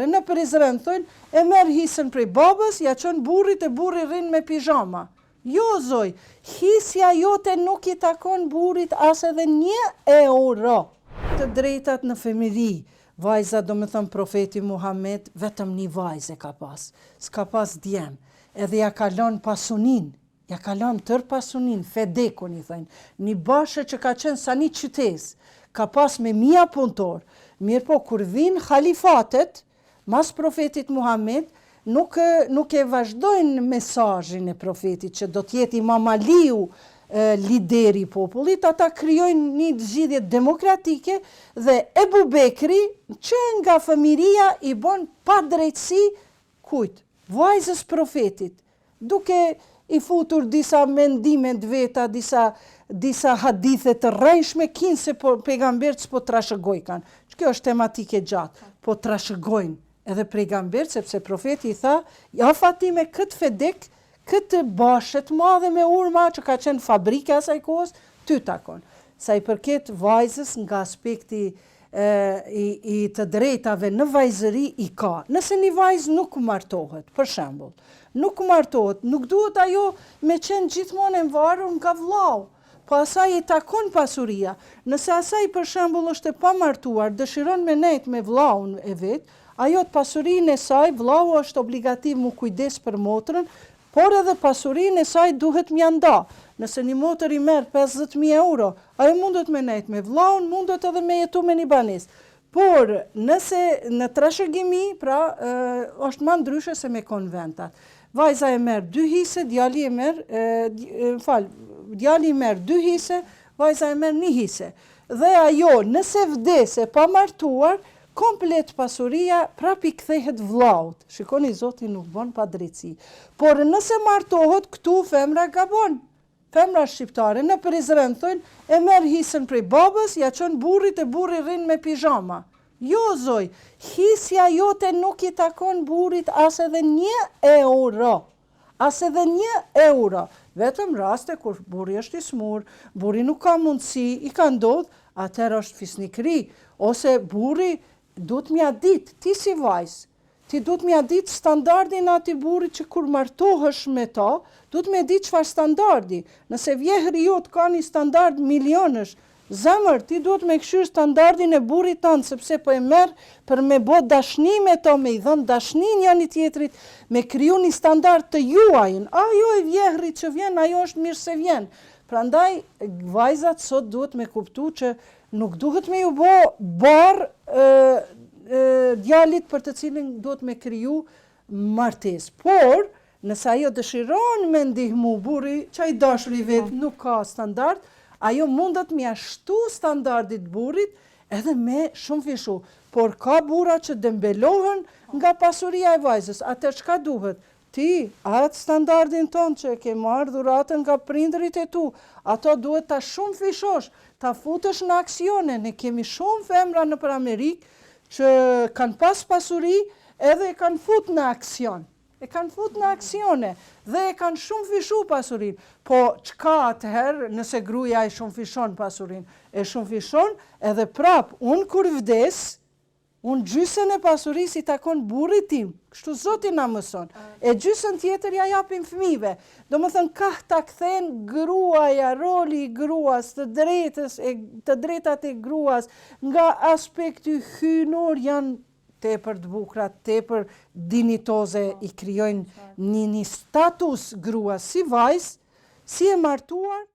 Në Prizren thojnë, e merë hisën prej babës, ja qënë burrit e burri rinë me pijama. Jo, zoj, hisja jote nuk i takon burrit as edhe €1. Të drejtat në femiri, vajza do me thëmë profeti Muhammed, vetëm një vajzë ka pas, s'ka pas djem, edhe ja kalon pasunin, ja kalon tër pasunin, fedekun i thënë, një bashë që ka qenë sa një qytes, ka pas me mia punëtor, mirë po kur vinë khalifatet, mas profetit Muhammed, nuk e vazhdojnë mesazhin e profetit që do t'jeti Imam Aliu lideri i popullit, ata krijojnë një zgjidhje demokratike dhe Ebu Bekri që nga fëmiria i bon pa drejtësi kujt? Vajzës profetit, duke i futur disa mendime të veta, disa hadithe të rrejshme, kinë se pejgamberët s'po trashëgoj kanë. Kjo është tematike gjatë, po trashëgojnë edhe pejgamberët, sepse profeti i tha, ja Fatime, këtë fedek, këtë bashët madhe me urma që ka qenë fabrika asaj kohës, ty takon. Sa i përket vajzës nga aspekti i të drejtave në vajzëri i ka. Nëse një vajzë nuk martohet, për shembull, nuk martohet, nuk duhet ajo me qenë gjithmonë e varur nga vllau, po asaj i takon pasuria. Nëse asaj për shembull është e pamartuar, dëshiron me nejt me vllaun e vet, ajo të pasurinë e saj, vllau është obligativ mu kujdes për motrën, por edhe pasurinë e saj duhet m'ja nda. Nëse një motër i merr €50.000, ajo mundet me nejt me vllaun, mundet edhe me jetu me një banesë. Por nëse në trashëgimi, pra është më ndryshe se me konventat. Vajza e merr 2 hise, djali i merr 2 hise, vajza e merr 1 hise. Dhe ajo nëse vdese pa martuar, komplet pasuria prap i kthehet vllaut. Shikoni, Zoti nuk bon pa drejtësi. Por nëse martohet, këtu femra gabon. Femra shqiptare në Prizren thojnë, e merr hisën prej babës, ja qënë burrit e burri rinë me pijama. Jo, zoj, hisja jote nuk i takon burrit as edhe €1. As edhe €1. Vetëm raste kur burri është i smur, burri nuk ka mundësi, i ka ndodh, atëherë është fisnikri, ose burri duhet m'ja ditë, ti si vajzë, ti duhet m'ja ditë standardin ati burrit që kur martohesh me ta, duhet me ditë çfarë standardi. Nëse vjehri jot ka një standard milionësh, zemër, ti duhet me këshyr standardin e burrit tanë, sepse po e merr për me bë dashni me to, me i dhënë dashni njëri tjetrit, me kriju një standard të juajin. Ajo e vjehrit që vjen, ajo është mirë se vjen. Prandaj, vajzat sot duhet me kuptu që nuk duhet me ju bo barë djalit për të cilin duhet me kriju martes. Por, nëse ajo dëshiron me ndihmu burri, që ai dashuri vetë nuk ka standard, ajo mundet me ashtu standardit burrit edhe me shumë fishu. Por ka burra që dëmbelohen nga pasuria e vajzës. Atër çka duhet? Ti, atë standardin tonë që ke marrë dhuratën nga prindërit e tu, ato duhet ta shumë fishosh, ta futesh në aksione. Ne kemi shumë femra në për Amerikë që kanë pas pasuri edhe e kanë fut në aksion. E kanë fut në aksione dhe e kanë shumë fishu pasurin. Po çka atëherë nëse gruaja e shumë fishon pasurin? E shumë fishon edhe prap, unë kur vdes, unë gjysën e pasurisë i takon burrit tim, kështu Zoti na mëson. E gjysën tjetër ja japim fëmijëve. Domethënë ka ta kthen gruaja, roli i gruas, të drejtat e gruas, nga aspekti hyjnor janë tepër të bukura, tepër dinitoze, i krijojnë një status gruas si vajzë, si e martuar.